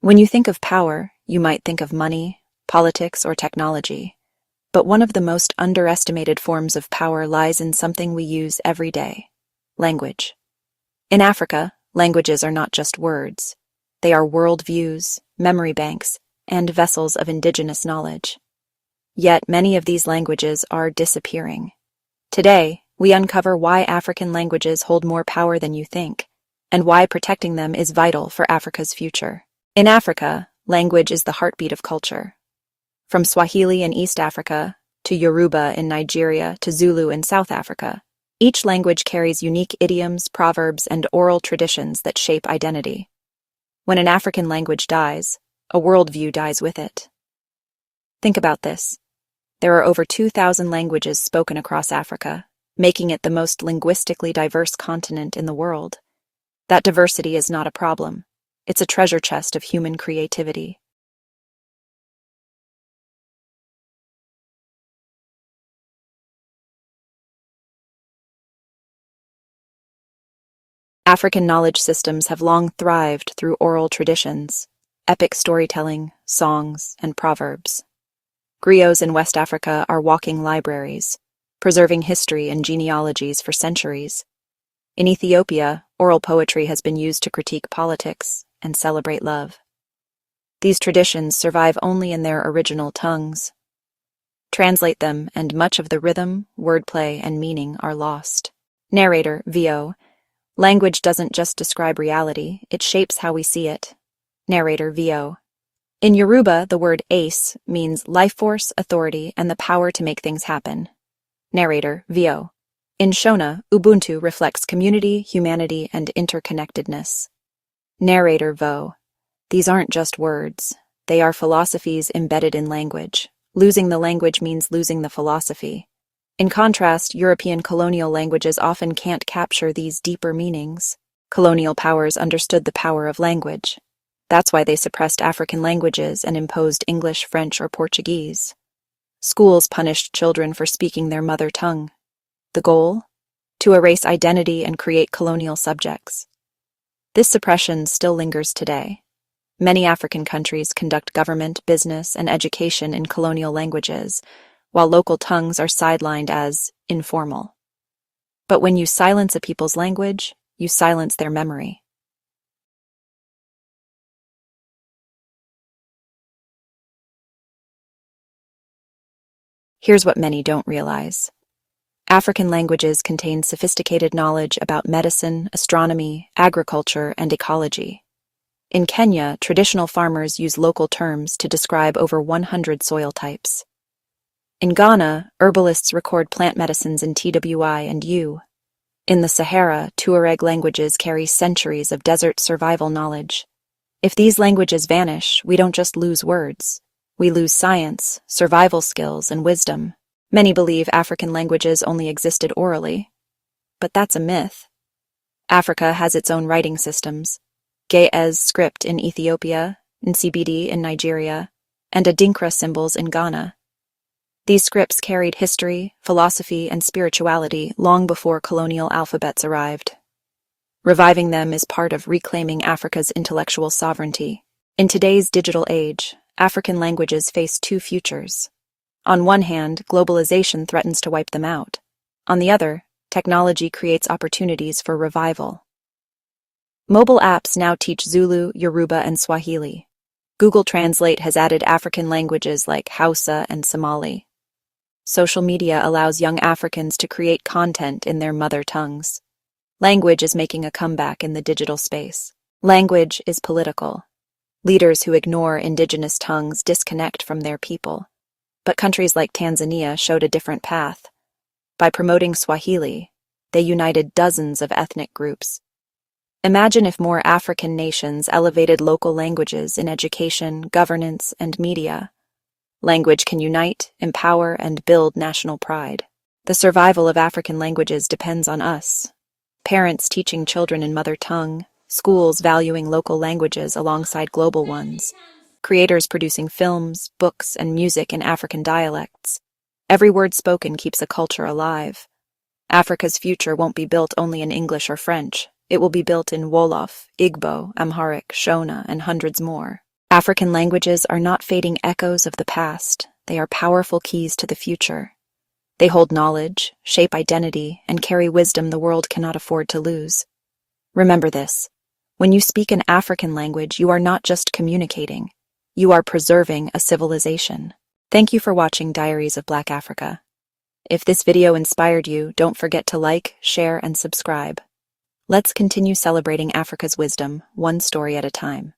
When you think of power, you might think of money, politics, or technology. But one of the most underestimated forms of power lies in something we use every day: language. In Africa, languages are not just words. They are worldviews, memory banks, and vessels of indigenous knowledge. Yet many of these languages are disappearing. Today, we uncover why African languages hold more power than you think, and why protecting them is vital for Africa's future. In Africa, language is the heartbeat of culture. From Swahili in East Africa, to Yoruba in Nigeria, to Zulu in South Africa, each language carries unique idioms, proverbs, and oral traditions that shape identity. When an African language dies, a worldview dies with it. Think about this. There are over 2,000 languages spoken across Africa, making it the most linguistically diverse continent in the world. That diversity is not a problem. It's a treasure chest of human creativity. African knowledge systems have long thrived through oral traditions, epic storytelling, songs, and proverbs. Griots in West Africa are walking libraries, preserving history and genealogies for centuries. In Ethiopia, oral poetry has been used to critique politics and celebrate love. These traditions survive only in their original tongues. Translate them, and much of the rhythm, wordplay, and meaning are lost. Narrator, VO. Language doesn't just describe reality, it shapes how we see it. Narrator, VO. In Yoruba, the word ace means life force, authority, and the power to make things happen. Narrator, VO. In Shona, Ubuntu reflects community, humanity, and interconnectedness. Narrator, VO. These aren't just words. They are philosophies embedded in language. Losing the language means losing the philosophy. In contrast, European colonial languages often can't capture these deeper meanings. Colonial powers understood the power of language. That's why they suppressed African languages and imposed English, French, or Portuguese. Schools punished children for speaking their mother tongue. The goal? To erase identity and create colonial subjects. This suppression still lingers today. Many African countries conduct government, business, and education in colonial languages, while local tongues are sidelined as informal. But when you silence a people's language, you silence their memory. Here's what many don't realize. African languages contain sophisticated knowledge about medicine, astronomy, agriculture, and ecology. In Kenya, traditional farmers use local terms to describe over 100 soil types. In Ghana, herbalists record plant medicines in TWI and U. In the Sahara, Tuareg languages carry centuries of desert survival knowledge. If these languages vanish, we don't just lose words. We lose science, survival skills, and wisdom. Many believe African languages only existed orally. But that's a myth. Africa has its own writing systems. Ge'ez script in Ethiopia, Ncbd in Nigeria, and Adinkra symbols in Ghana. These scripts carried history, philosophy, and spirituality long before colonial alphabets arrived. Reviving them is part of reclaiming Africa's intellectual sovereignty. In today's digital age, African languages face two futures. On one hand, globalization threatens to wipe them out. On the other, technology creates opportunities for revival. Mobile apps now teach Zulu, Yoruba, and Swahili. Google Translate has added African languages like Hausa and Somali. Social media allows young Africans to create content in their mother tongues. Language is making a comeback in the digital space. Language is political. Leaders who ignore indigenous tongues disconnect from their people. But countries like Tanzania showed a different path. By promoting Swahili, they united dozens of ethnic groups. Imagine if more African nations elevated local languages in education, governance, and media. Language can unite, empower, and build national pride. The survival of African languages depends on us. Parents teaching children in mother tongue, schools valuing local languages alongside global ones, creators producing films, books, and music in African dialects. Every word spoken keeps a culture alive. Africa's future won't be built only in English or French. It will be built in Wolof, Igbo, Amharic, Shona, and hundreds more. African languages are not fading echoes of the past, they are powerful keys to the future. They hold knowledge, shape identity, and carry wisdom the world cannot afford to lose. Remember this: when you speak an African language, you are not just communicating, you are preserving a civilization. Thank you for watching Diaries of Black Africa. If this video inspired you, don't forget to like, share, and subscribe. Let's continue celebrating Africa's wisdom, one story at a time.